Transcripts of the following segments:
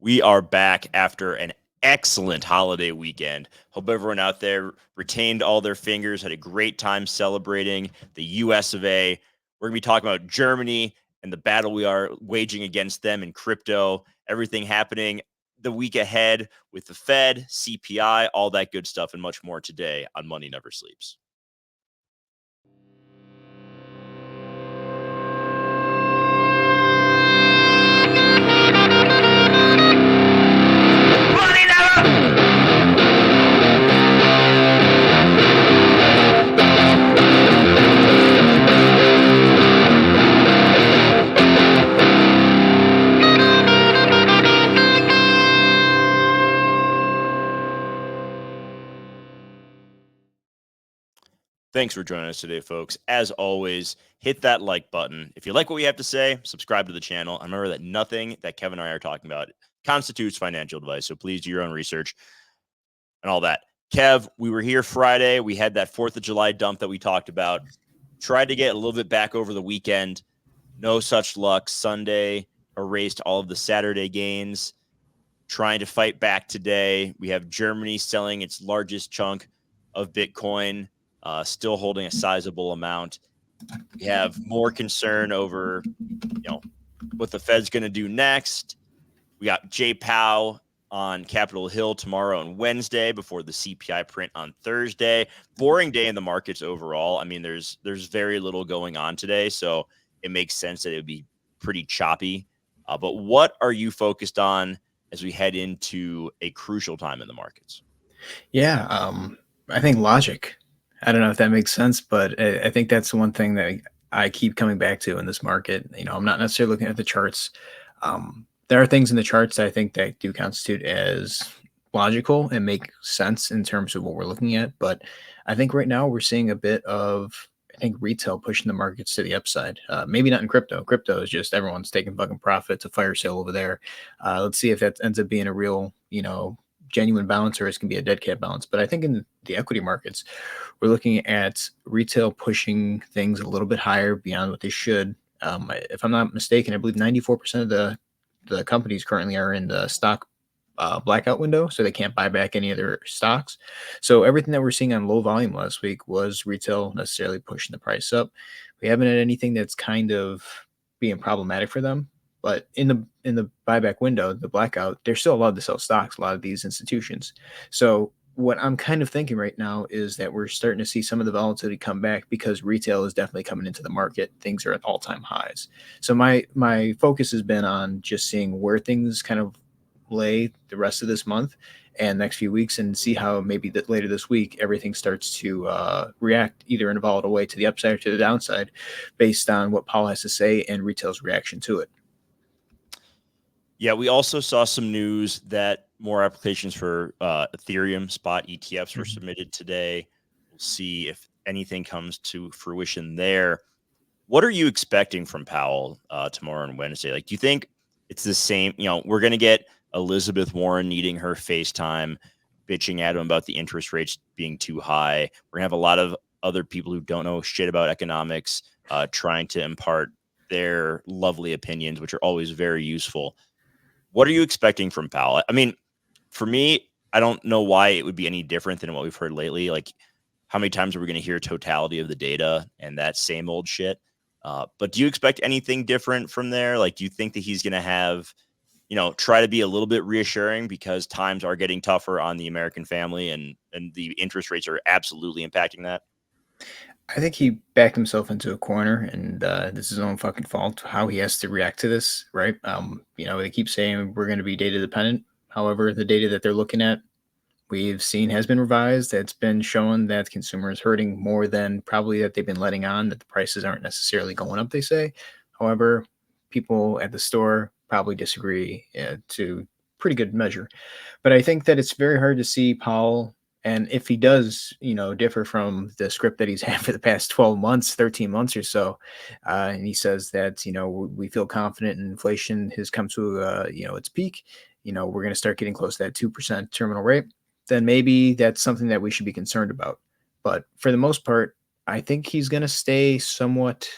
We are back after an excellent holiday weekend. Hope everyone out there retained all their fingers, had a great time celebrating the US of A. We're going to be talking about Germany and the battle we are waging against them in crypto, everything happening the week ahead with the Fed, CPI, all that good stuff, and much more today on Money Never Sleeps. Thanks for joining us today, folks. As always, hit that like button. If you like what we have to say, subscribe to the channel. And remember that nothing that Kevin and I are talking about constitutes financial advice. So please do your own research and all that. Kev, we were here Friday. We had that 4th of July dump that we talked about. Tried to get a little bit back over the weekend. No such luck. Sunday erased all of the Saturday gains. Trying to fight back today. We have Germany selling its largest chunk of Bitcoin. Still holding a sizable amount. We have more concern over, what the Fed's going to do next. We got Jay Powell on Capitol Hill tomorrow and Wednesday before the CPI print on Thursday. Boring day in the markets overall. I mean, there's very little going on today, so it makes sense that it would be pretty choppy. But what are you focused on as we head into a crucial time in the markets? Yeah, I think logic. I don't know if that makes sense, but I think that's the one thing that I keep coming back to in this market. I'm not necessarily looking at the charts. There are things in the charts that I think that do constitute as logical and make sense in terms of what we're looking at. But I think right now we're seeing a bit of, I think, retail pushing the markets to the upside. Maybe not in crypto. Crypto is just everyone's taking fucking profits, a fire sale over there. Let's see if that ends up being a real, genuine balance, or it's going to be a dead cat balance. But I think in the equity markets, we're looking at retail pushing things a little bit higher beyond what they should. If I'm not mistaken, I believe 94% of the companies currently are in the stock blackout window, so they can't buy back any of their stocks. So everything that we're seeing on low volume last week was retail necessarily pushing the price up. We haven't had anything that's kind of being problematic for them. But in the buyback window, the blackout, they're still allowed to sell stocks, a lot of these institutions. So what I'm kind of thinking right now is that we're starting to see some of the volatility come back because retail is definitely coming into the market. Things are at all-time highs. So my focus has been on just seeing where things kind of lay the rest of this month and next few weeks, and see how maybe that later this week everything starts to react either in a volatile way to the upside or to the downside based on what Powell has to say and retail's reaction to it. Yeah, we also saw some news that more applications for Ethereum spot ETFs were submitted today. We'll see if anything comes to fruition there. What are you expecting from Powell tomorrow and Wednesday? Like, do you think it's the same? We're going to get Elizabeth Warren needing her FaceTime, bitching at him about the interest rates being too high. We're going to have a lot of other people who don't know shit about economics trying to impart their lovely opinions, which are always very useful. What are you expecting from Powell? I mean, for me, I don't know why it would be any different than what we've heard lately. Like, how many times are we going to hear totality of the data and that same old shit? But do you expect anything different from there? Like, do you think that he's going to have, try to be a little bit reassuring because times are getting tougher on the American family and the interest rates are absolutely impacting that? I think he backed himself into a corner, and this is his own fucking fault. How he has to react to this, right? They keep saying we're going to be data dependent. However, the data that they're looking at, we've seen has been revised. It's been shown that consumers hurting more than probably that they've been letting on. That the prices aren't necessarily going up. They say, however, people at the store probably disagree to pretty good measure. But I think that it's very hard to see Powell. And if he does, differ from the script that he's had for the past 12 months, 13 months or so, and he says that, we feel confident in inflation has come to, its peak, we're going to start getting close to that 2% terminal rate, then maybe that's something that we should be concerned about. But for the most part, I think he's going to stay somewhat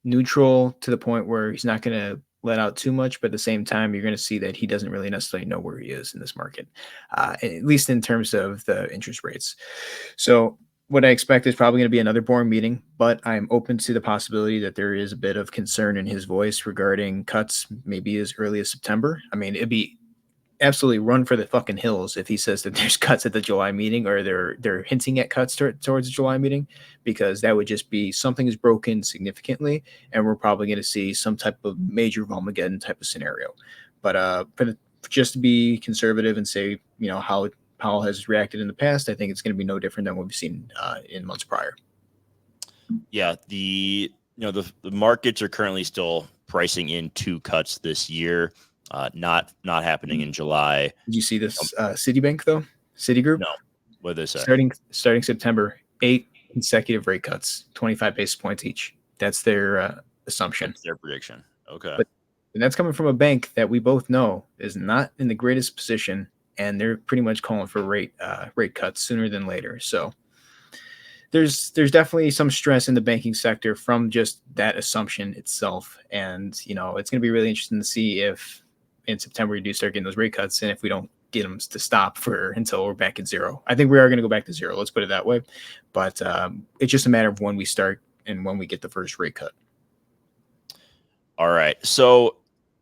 neutral to the point where he's not going to let out too much, but at the same time, you're going to see that he doesn't really necessarily know where he is in this market, at least in terms of the interest rates. So what I expect is probably going to be another boring meeting, but I'm open to the possibility that there is a bit of concern in his voice regarding cuts, maybe as early as September. I mean, it'd be absolutely run for the fucking hills if he says that there's cuts at the July meeting, or they're hinting at cuts towards the July meeting, because that would just be something is broken significantly, and we're probably going to see some type of major Volmageddon type of scenario. But just to be conservative and say, how Powell has reacted in the past, I think it's going to be no different than what we've seen in months prior. Yeah, the markets are currently still pricing in 2 cuts this year. Not happening in July. Did you see this Citibank though? Citigroup? No. What did they say? Starting September, 8 consecutive rate cuts, 25 basis points each. That's their assumption. That's their prediction. Okay. And that's coming from a bank that we both know is not in the greatest position, and they're pretty much calling for rate cuts sooner than later. So there's definitely some stress in the banking sector from just that assumption itself. And, it's going to be really interesting to see if in September we do start getting those rate cuts, and if we don't get them to stop until we're back at zero. I think we are going to go back to zero. Let's put it that way. But it's just a matter of when we start and when we get the first rate cut. All right. So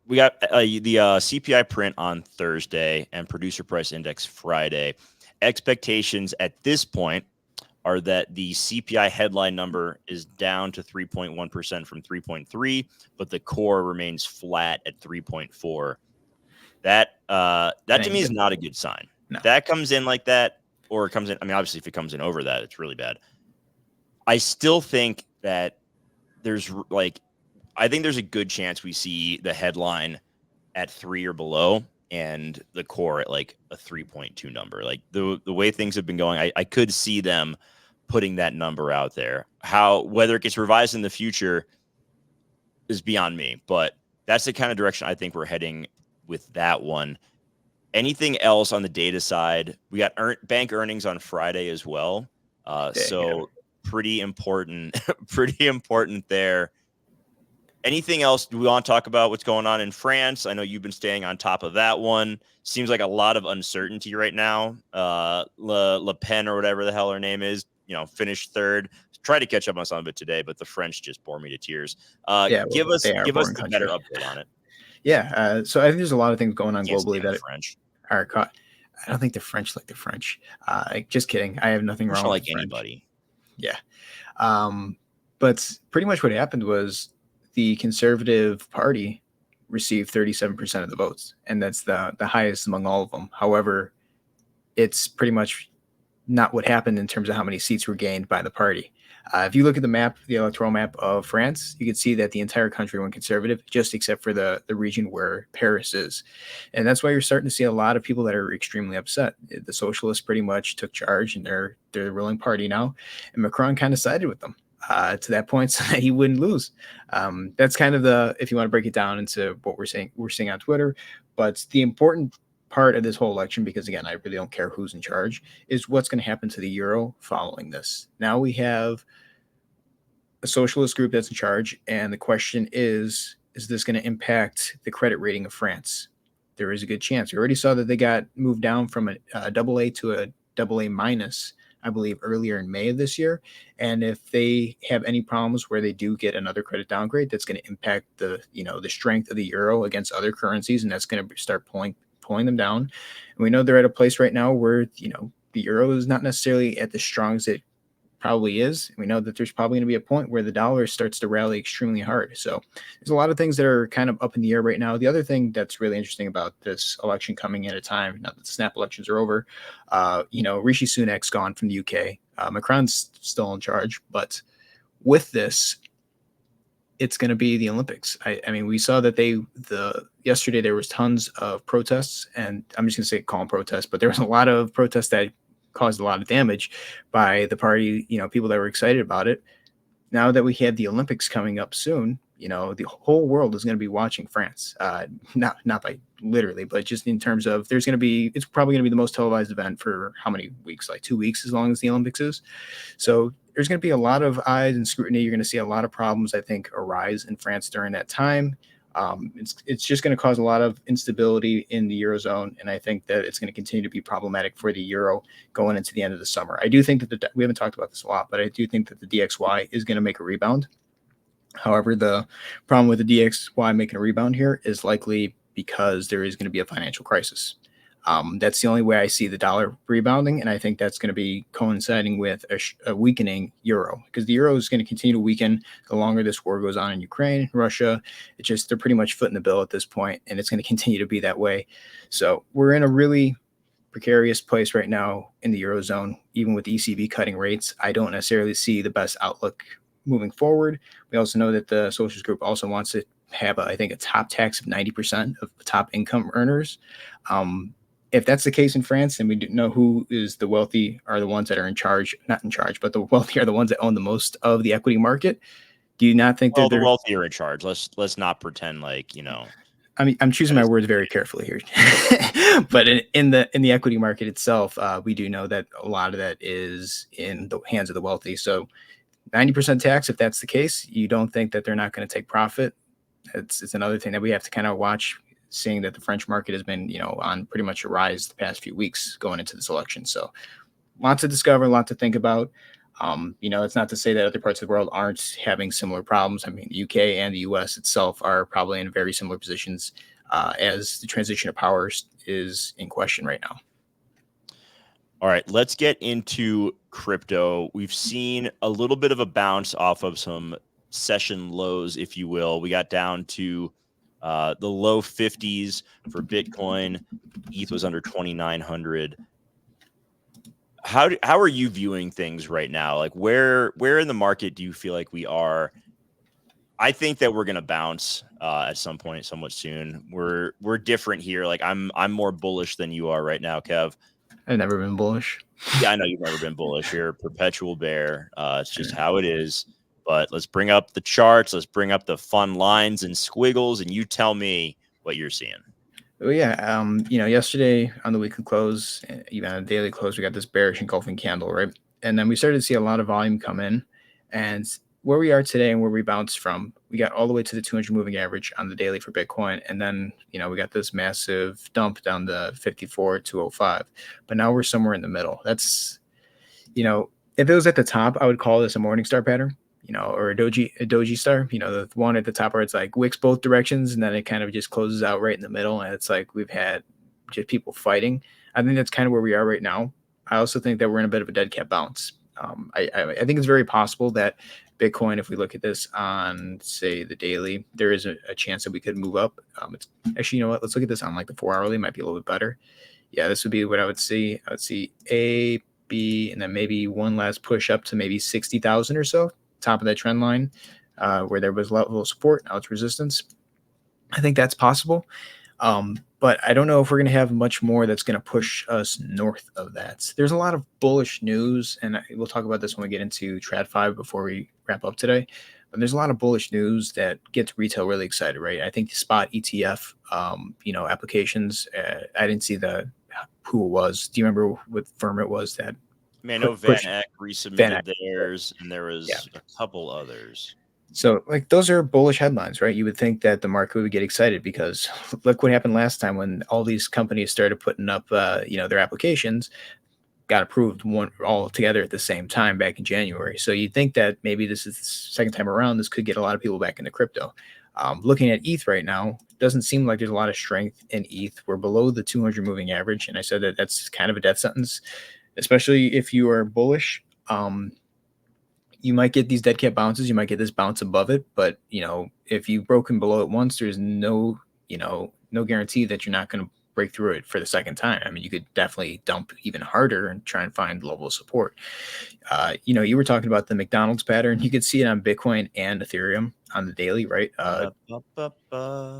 we got the CPI print on Thursday and producer price index Friday. Expectations at this point are that the CPI headline number is down to 3.1% from 3.3, but the core remains flat at 3.4. That to me is not a good sign. No. If that comes in like that, or it comes in, I mean, obviously if it comes in over that, it's really bad. I still think that I think there's a good chance we see the headline at 3 or below and the core at like a 3.2 number. Like the way things have been going, I could see them putting that number out there. Whether it gets revised in the future is beyond me, but that's the kind of direction I think we're heading with that one. Anything else on the data side? We got bank earnings on Friday as well. Pretty important there. Anything else? Do we want to talk about what's going on in France? I know you've been staying on top of that one. Seems like a lot of uncertainty right now. Le Pen, or whatever the hell her name is, finished third. Try to catch up on some of it today, but the French just bore me to tears. Give us the better update on it. Yeah. So I think there's a lot of things going on globally that French are caught. I don't think the French like the French. Just kidding. I have nothing wrong with anybody. Yeah. But pretty much what happened was the Conservative Party received 37% of the votes, and that's the highest among all of them. However, it's pretty much not what happened in terms of how many seats were gained by the party. If you look at the electoral map of France, you can see that the entire country went Conservative, just except for the region where Paris is. And that's why you're starting to see a lot of people that are extremely upset. The socialists pretty much took charge, and they're the ruling party now. And Macron kind of sided with them to that point so that he wouldn't lose. That's kind of if you want to break it down into what we're seeing on Twitter. But the important part of this whole election, because again, I really don't care who's in charge, is what's going to happen to the euro following this. Now we have a socialist group that's in charge, and the question is this going to impact the credit rating of France? There is a good chance. We already saw that they got moved down from a AA to a AA minus, I believe, earlier in May of this year. And if they have any problems where they do get another credit downgrade, that's going to impact the strength of the euro against other currencies, and that's going to start pulling them down. And we know they're at a place right now where, the euro is not necessarily at the strong as it probably is. We know that there's probably going to be a point where the dollar starts to rally extremely hard. So there's a lot of things that are kind of up in the air right now. The other thing that's really interesting about this election coming at a time, now that the snap elections are over, Rishi Sunak's gone from the UK. Macron's still in charge, but with this, it's going to be the Olympics. I mean, we saw that yesterday there was tons of protests, and I'm just going to call them protests, but there was a lot of protests that caused a lot of damage by the party, people that were excited about it. Now that we have the Olympics coming up soon, the whole world is going to be watching France. Not by literally, but just in terms of it's probably going to be the most televised event for how many weeks? Like 2 weeks, as long as the Olympics is. So there's going to be a lot of eyes and scrutiny. You're going to see a lot of problems, I think, arise in France during that time. It's just going to cause a lot of instability in the eurozone, and I think that it's going to continue to be problematic for the euro going into the end of the summer. I do think that we haven't talked about this a lot, but I do think that the DXY is going to make a rebound. However, the problem with the DXY making a rebound here is likely because there is going to be a financial crisis. That's the only way I see the dollar rebounding, and I think that's going to be coinciding with a weakening euro, because the euro is going to continue to weaken the longer this war goes on in Ukraine, Russia. It's just they're pretty much footing the bill at this point, and it's going to continue to be that way. So we're in a really precarious place right now in the eurozone. Even with the ECB cutting rates, I don't necessarily see the best outlook moving forward. We also know that the Socialist Group also wants to have, I think, a top tax of 90% of top income earners. If that's the case in France, then we do know who is the wealthy are the ones that are in charge, not in charge, but the wealthy are the ones that own the most of the equity market. Do you not think Well, that the they're? wealthy are in charge. Let's not pretend like I mean, I'm choosing that my is words very carefully here, but in the equity market itself, we do know that a lot of that is in the hands of the wealthy. So 90% tax, if that's the case, you don't think that they're not going to take profit. It's another thing that we have to kind of watch, seeing that the French market has been, on pretty much a rise the past few weeks going into this election. So lots to discover, a lot to think about. It's not to say that other parts of the world aren't having similar problems. I mean, the UK and the US itself are probably in very similar positions as the transition of powers is in question right now. All right, let's get into crypto. We've seen a little bit of a bounce off of some session lows, if you will. We got down to the low 50s for Bitcoin. ETH was under 2,900. How are you viewing things right now? Like where in the market do you feel like we are? I think that we're gonna bounce at some point, somewhat soon. We're different here. Like I'm more bullish than you are right now, Kev. I've never been bullish. Yeah, I know you've never been bullish. You're a perpetual bear. It's just how it is. But let's bring up the charts. Let's bring up the fun lines and squiggles, and you tell me what you're seeing. Well, yeah, yesterday on the weekly close, even on the daily close, we got this bearish engulfing candle, right? And then we started to see a lot of volume come in. And where we are today and where we bounced from, we got all the way to the 200 moving average on the daily for Bitcoin. And then, we got this massive dump down to 54,205. But now we're somewhere in the middle. That's, if it was at the top, I would call this a Morningstar pattern, or a doji star, the one at the top where it's like wicks both directions and then it kind of just closes out right in the middle. And it's like we've had just people fighting. I think that's kind of where we are right now. I also think that we're in a bit of a dead cat bounce. I think it's very possible that Bitcoin, if we look at this on, say, the daily, there is a chance that we could move up. It's actually, you know what? Let's look at this on like the 4 hourly. Might be a little bit better. Yeah, this would be what I would see. I would see A, B, and then maybe one last push up to maybe 60,000 or so, top of that trend line, where there was level of support. Now it's resistance. I think that's possible. But I don't know if we're going to have much more that's going to push us north of that. There's a lot of bullish news, and we'll talk about this when we get into TradFi before we wrap up today. But there's a lot of bullish news that gets retail really excited, right? I think the spot ETF, applications. I didn't see who it was. Do you remember what firm it was that? I mean, I know Van Eck resubmitted theirs, and there was a couple others. So, like, those are bullish headlines, right? You would think that the market would get excited because look what happened last time when all these companies started putting up, their applications, got approved all together at the same time back in January. So you'd think that maybe this is the second time around. This could get a lot of people back into crypto. Looking at ETH right now, doesn't seem like there's a lot of strength in ETH. We're below the 200 moving average, and I said that that's kind of a death sentence, especially if you are bullish. You might get these dead cat bounces. You might get this bounce above it, but if you've broken below it once, there's no guarantee that you're not going to break through it for the second time. I mean, you could definitely dump even harder and try and find level of support. You were talking about the McDonald's pattern. You could see it on Bitcoin and Ethereum on the daily, right? I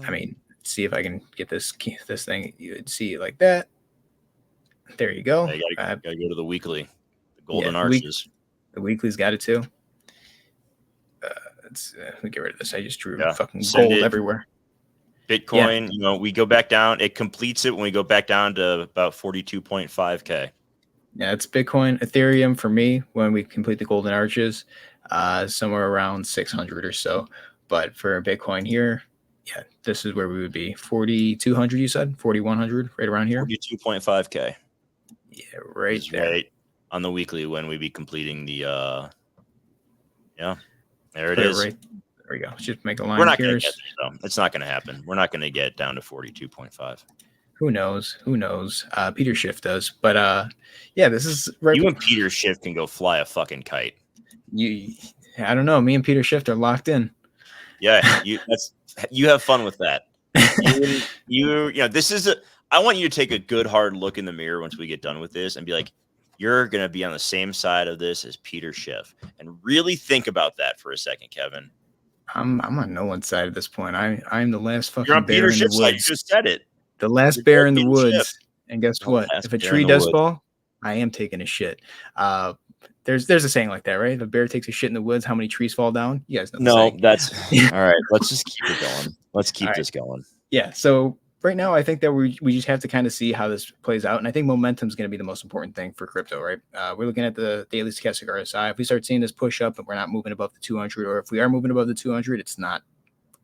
mean, see if I can get this thing. You would see it like that. There you go. You gotta go to the weekly, the golden arches. The weekly's got it too. Let me get rid of this. I just drew fucking Send gold everywhere. Bitcoin, we go back down. It completes it when we go back down to about 42.5K. Yeah, it's Bitcoin, Ethereum for me when we complete the golden arches, somewhere around 600 or so. But for Bitcoin here, Yeah, this is where we would be. 4,200, you said? 4,100, right around here? 42.5K. Yeah, right Is there. right on the weekly when we be completing the yeah, there it Put it is. right. There we go. Let's just make a We're line not going here. to get there, though. It's not going to happen. We're not going to get down to 42.5. Who knows? Who knows? Peter Schiff does. But yeah, this is right. You and Peter Schiff can go fly a fucking kite. I don't know. Me and Peter Schiff are locked in. Yeah, you have fun with that. You know, this is I want you to take a good hard look in the mirror once we get done with this and be like, you're going to be on the same side of this as Peter Schiff, and really think about that for a second, Kevin. I'm on no one's side at this point. I'm the last You're fucking on bear Peter in the Schiff's side. You woods. just said it. The last You're bear both in the Peter Schiff. woods. And guess The what? last If a bear in tree the does woods. fall, I am taking a shit. There's a saying like that, right? If a bear takes a shit in the woods, how many trees fall down? You guys know the No, saying. that's all right. Let's just keep it going. Let's keep All this going. Yeah. So right now, I think that we just have to kind of see how this plays out, and I think momentum is going to be the most important thing for crypto, right? We're looking at the daily stochastic RSI. If we start seeing this push up, and we're not moving above the 200, or if we are moving above the 200, it's not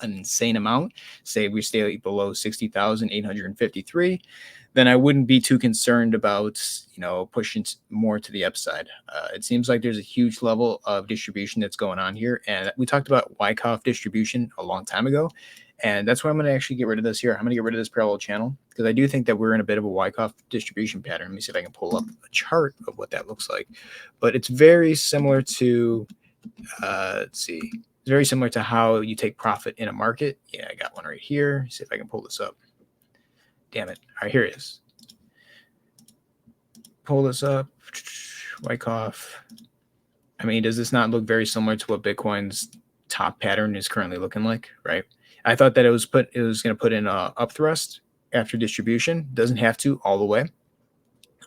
an insane amount. Say we stay below 60,853, then I wouldn't be too concerned about pushing more to the upside. It seems like there's a huge level of distribution that's going on here, and we talked about Wyckoff distribution a long time ago, and that's why I'm going to actually get rid of this here. I'm going to get rid of this parallel channel because I do think that we're in a bit of a Wyckoff distribution pattern. Let me see if I can pull up a chart of what that looks like, but it's very similar to let's see. It's very similar to how you take profit in a market. Yeah, I got one right here. See if I can pull this up. Damn it. All right, here it is. Pull this up. Wyckoff. I mean, does this not look very similar to what Bitcoin's top pattern is currently looking like, right? I thought that it was going to put in a up thrust after distribution. Doesn't have to all the way.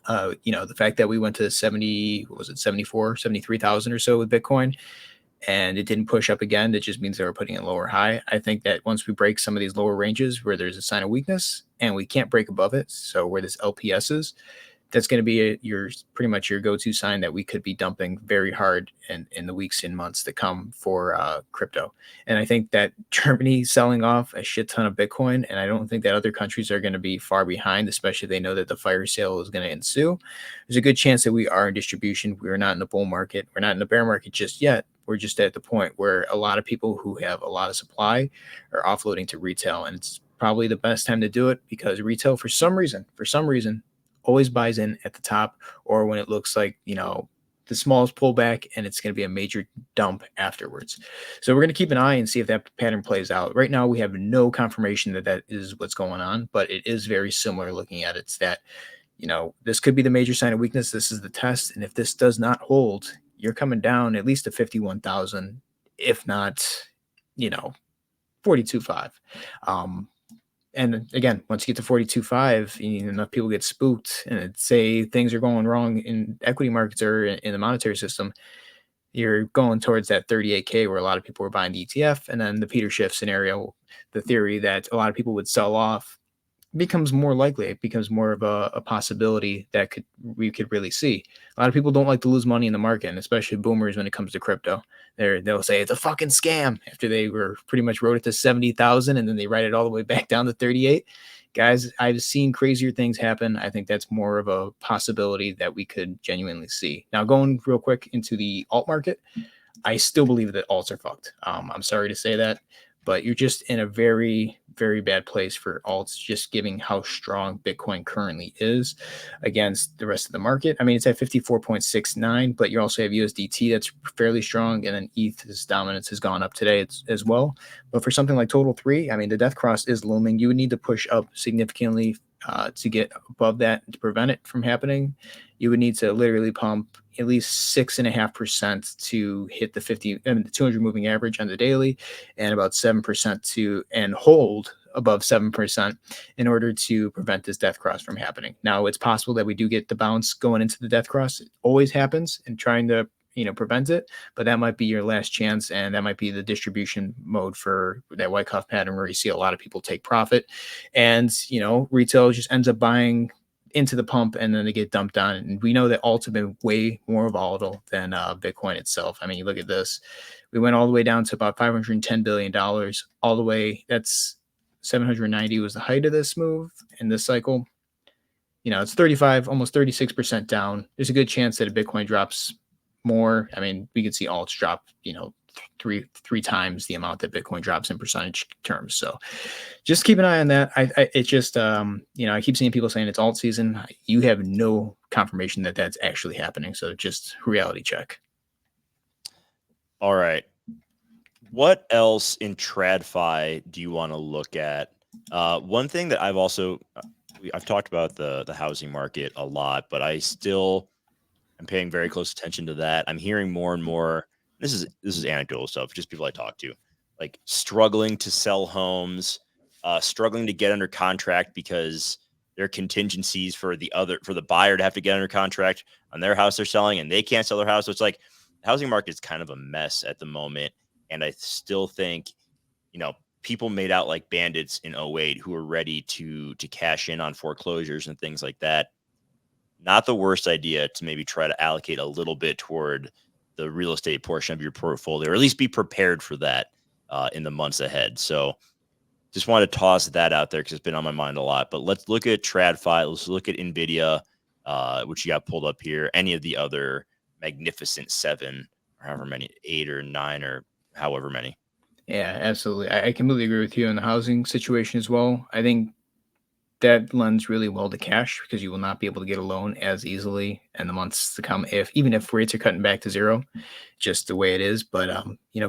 The fact that we went to 70, what was it, 74, 73,000 or so with Bitcoin, and it didn't push up again, that just means they were putting in lower high. I think that once we break some of these lower ranges where there's a sign of weakness and we can't break above it, so where this LPS is, that's going to be pretty much your go-to sign that we could be dumping very hard in the weeks and months to come for crypto. And I think that Germany selling off a shit ton of Bitcoin, and I don't think that other countries are going to be far behind, especially if they know that the fire sale is going to ensue. There's a good chance that we are in distribution. We're not in the bull market. We're not in the bear market just yet. We're just at the point where a lot of people who have a lot of supply are offloading to retail, and it's probably the best time to do it because retail, for some reason, always buys in at the top, or when it looks like the smallest pullback and it's going to be a major dump afterwards. So we're going to keep an eye and see if that pattern plays out. Right now we have no confirmation that is what's going on, but it is very similar looking at it. It's that this could be the major sign of weakness. This is the test, and if this does not hold, you're coming down at least to 51,000, if not 42.5. And again, once you get to 42.5, enough people get spooked and say things are going wrong in equity markets or in the monetary system, you're going towards that 38K where a lot of people were buying the ETF. And then the Peter Schiff scenario, the theory that a lot of people would sell off, becomes more likely. It becomes more of a possibility that we could really see. A lot of people don't like to lose money in the market, and especially boomers when it comes to crypto. They'll say it's a fucking scam after they were pretty much wrote it to 70,000 and then they write it all the way back down to 38. Guys, I've seen crazier things happen. I think that's more of a possibility that we could genuinely see. Now, going real quick into the alt market, I still believe that alts are fucked. I'm sorry to say that, but you're just in a very, very bad place for alts, just giving how strong Bitcoin currently is against the rest of the market. I mean, it's at 54.69, but you also have USDT that's fairly strong, and then ETH's dominance has gone up today as well. But for something like Total 3, I mean, the death cross is looming. You would need to push up significantly to get above that to prevent it from happening. You would need to literally pump at least 6.5% to hit the 200 moving average on the daily, and about 7% and hold above 7% in order to prevent this death cross from happening. Now, it's possible that we do get the bounce going into the death cross. It always happens, and trying to prevent it, but that might be your last chance, and that might be the distribution mode for that Wyckoff pattern where you see a lot of people take profit, and retail just ends up buying into the pump and then they get dumped on. And we know that alts have been way more volatile than Bitcoin itself. I mean, you look at this, we went all the way down to about $510 billion, all the way. That's 790 was the height of this move in this cycle. It's 35, almost 36% down. There's a good chance that a Bitcoin drops more. I mean, we could see alts drop, three times the amount that Bitcoin drops in percentage terms. So just keep an eye on that. It just, I keep seeing people saying it's alt season. You have no confirmation that that's actually happening. So just reality check. All right. What else in TradFi do you want to look at? One thing that I've talked about the housing market a lot, but I still am paying very close attention to that. I'm hearing more and more. This is anecdotal stuff, just people I talk to, like struggling to sell homes, struggling to get under contract because there are contingencies for the buyer to have to get under contract on their house they're selling, and they can't sell their house. So it's like the housing market is kind of a mess at the moment, and I still think, people made out like bandits in '08 who were ready to cash in on foreclosures and things like that. Not the worst idea to maybe try to allocate a little bit toward the real estate portion of your portfolio, or at least be prepared for that in the months ahead. So just want to toss that out there because it's been on my mind a lot. But let's look at TradFi. Let's look at NVIDIA, which you got pulled up here. Any of the other Magnificent Seven, or however many, 8 or 9 or however many. Yeah, absolutely. I completely agree with you on the housing situation as well. I think that lends really well to cash because you will not be able to get a loan as easily in the months to come, even if rates are cutting back to zero, just the way it is. But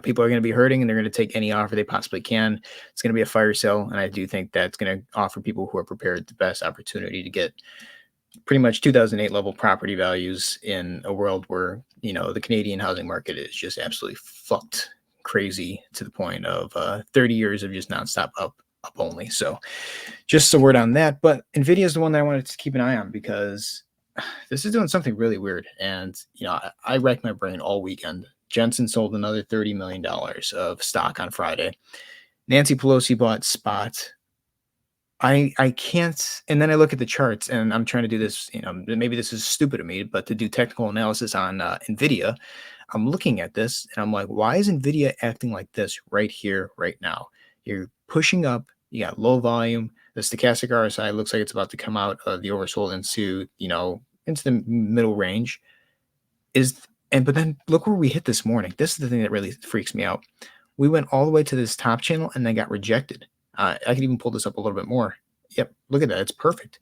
people are going to be hurting, and they're going to take any offer they possibly can. It's going to be a fire sale, and I do think that's going to offer people who are prepared the best opportunity to get pretty much 2008 level property values in a world where the Canadian housing market is just absolutely fucked crazy to the point of 30 years of just nonstop up only. So just a word on that. But NVIDIA is the one that I wanted to keep an eye on because this is doing something really weird. And, I racked my brain all weekend. Jensen sold another $30 million of stock on Friday. Nancy Pelosi bought spot. I can't. And then I look at the charts and I'm trying to do this, maybe this is stupid of me, but to do technical analysis on NVIDIA, I'm looking at this and I'm like, why is NVIDIA acting like this right here, right now? You're pushing up, you got low volume. The stochastic RSI looks like it's about to come out of the oversold into, into the middle range. But then look where we hit this morning. This is the thing that really freaks me out. We went all the way to this top channel and then got rejected. I can even pull this up a little bit more. Yep, look at that. It's perfect.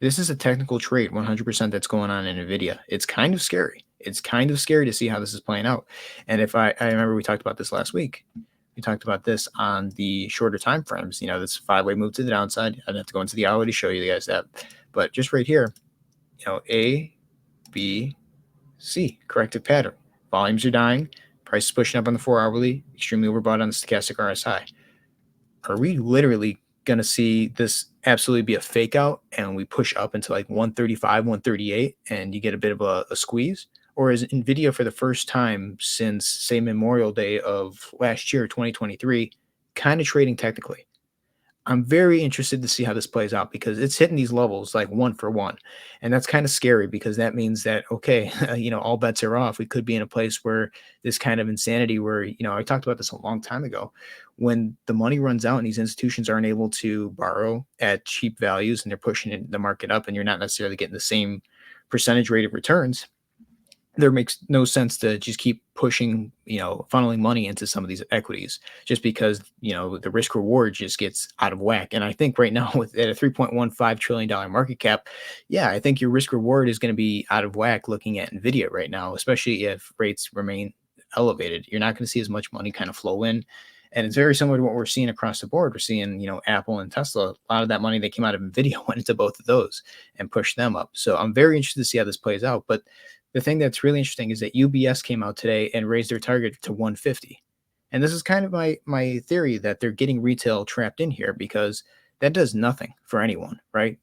This is a technical trade, 100% that's going on in NVIDIA. It's kind of scary. It's kind of scary to see how this is playing out. And if I remember we talked about this last week. We talked about this on the shorter time frames. This 5-way move to the downside. I'd have to go into the hourly to show you guys that. But just right here, A, B, C, corrective pattern. Volumes are dying. Price is pushing up on the 4-hourly. Extremely overbought on the stochastic RSI. Are we literally going to see this absolutely be a fake out and we push up into like 135, 138 and you get a bit of a squeeze? Or is NVIDIA for the first time since, say, Memorial Day of last year, 2023, kind of trading technically? I'm very interested to see how this plays out because it's hitting these levels like 1-for-1. And that's kind of scary because that means that, okay, all bets are off. We could be in a place where this kind of insanity where, I talked about this a long time ago, when the money runs out and these institutions aren't able to borrow at cheap values and they're pushing the market up and you're not necessarily getting the same percentage rate of returns. There makes no sense to just keep pushing, funneling money into some of these equities just because, the risk reward just gets out of whack. And I think right now with at a $3.15 trillion market cap, yeah, I think your risk reward is going to be out of whack looking at NVIDIA right now, especially if rates remain elevated. You're not going to see as much money kind of flow in. And it's very similar to what we're seeing across the board. We're seeing, Apple and Tesla, a lot of that money that came out of NVIDIA went into both of those and pushed them up. So I'm very interested to see how this plays out. But the thing that's really interesting is that UBS came out today and raised their target to 150. And this is kind of my theory that they're getting retail trapped in here because that does nothing for anyone, right?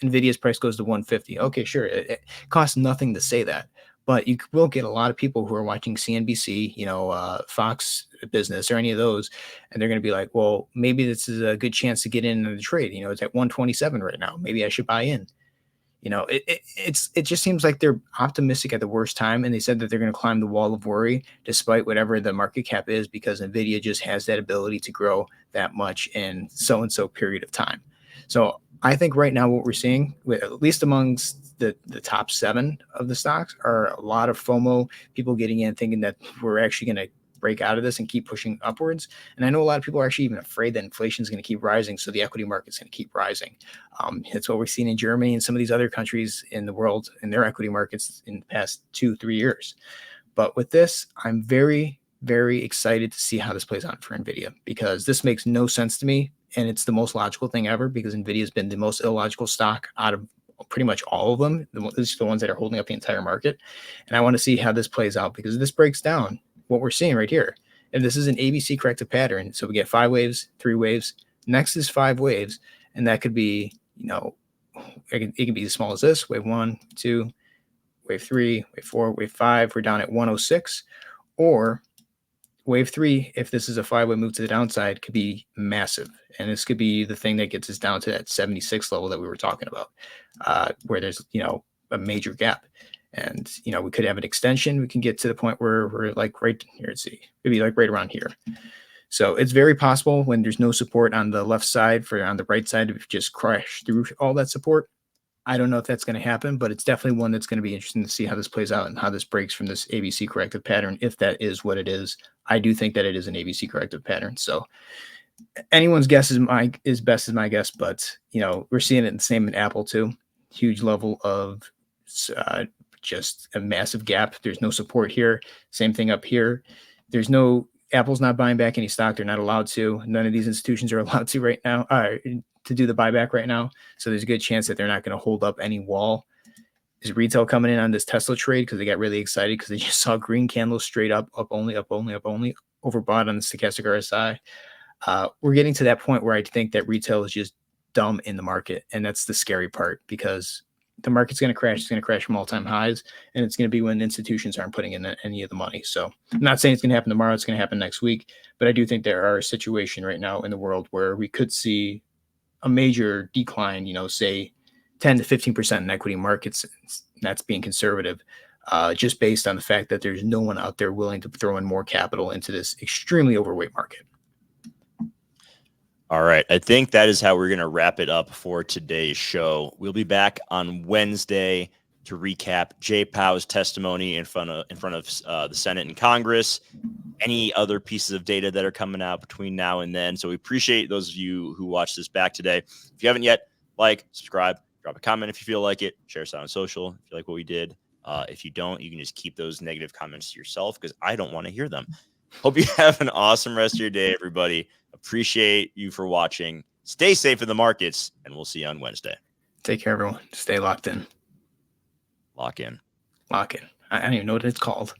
NVIDIA's price goes to 150. Okay, sure. It costs nothing to say that. But you will get a lot of people who are watching CNBC, Fox Business or any of those, and they're going to be like, well, maybe this is a good chance to get in the trade. It's at 127 right now. Maybe I should buy in. It just seems like they're optimistic at the worst time, and they said that they're going to climb the wall of worry despite whatever the market cap is, because Nvidia just has that ability to grow that much in so and so period of time. So I think right now what we're seeing, at least amongst the top 7 of the stocks, are a lot of FOMO, people getting in thinking that we're actually going to break out of this and keep pushing upwards. And I know a lot of people are actually even afraid that inflation is going to keep rising, so the equity market's going to keep rising. That's what we're seeing in Germany and some of these other countries in the world in their equity markets in the past 2-3 years. But with this, I'm very, very excited to see how this plays out for Nvidia, because this makes no sense to me. And it's the most logical thing ever, because Nvidia has been the most illogical stock out of pretty much all of them, at least the ones that are holding up the entire market. And I want to see how this plays out, because this breaks down what we're seeing right here. And this is an ABC corrective pattern. So we get 5 waves, 3 waves. Next is 5 waves. And that could be, it can be as small as this: wave 1, 2, wave 3, wave 4, wave 5. We're down at 106. Or wave 3, if this is a 5-way move to the downside, could be massive. And this could be the thing that gets us down to that 76 level that we were talking about, where there's, a major gap. And, we could have an extension. We can get to the point where we're like right here. Let's see, maybe like right around here. So it's very possible, when there's no support on the left side, on the right side, to just crash through all that support. I don't know if that's going to happen, but it's definitely one that's going to be interesting to see how this plays out and how this breaks from this ABC corrective pattern, if that is what it is. I do think that it is an ABC corrective pattern. So anyone's guess is best as my guess, but we're seeing it the same in Apple too. Huge level of just a massive gap. There's no support here. Same thing up here. Apple's not buying back any stock. They're not allowed to. None of these institutions are allowed to right now, to do the buyback right now. So there's a good chance that they're not going to hold up any wall. Is retail coming in on this Tesla trade because they got really excited because they just saw green candles straight up only, overbought on the stochastic RSI. We're getting to that point where I think that retail is just dumb in the market. And that's the scary part, because the market's going to crash. It's going to crash from all-time highs, and it's going to be when institutions aren't putting in any of the money. So I'm not saying it's going to happen tomorrow. It's going to happen next week. But I do think there are a situation right now in the world where we could see a major decline, say 10 to 15% in equity markets. That's being conservative, just based on the fact that there's no one out there willing to throw in more capital into this extremely overweight market. All right. I think that is how we're going to wrap it up for today's show. We'll be back on Wednesday to recap Jay Powell's testimony in front of the Senate and Congress, any other pieces of data that are coming out between now and then. So we appreciate those of you who watched this back today. If you haven't yet, like, subscribe, drop a comment if you feel like it, share us out on social if you like what we did. If you don't, you can just keep those negative comments to yourself, because I don't want to hear them. Hope you have an awesome rest of your day, everybody. Appreciate you for watching. Stay safe in the markets, and we'll see you on Wednesday. Take care, everyone. Stay locked in. Lock in. Lock in. I don't even know what it's called.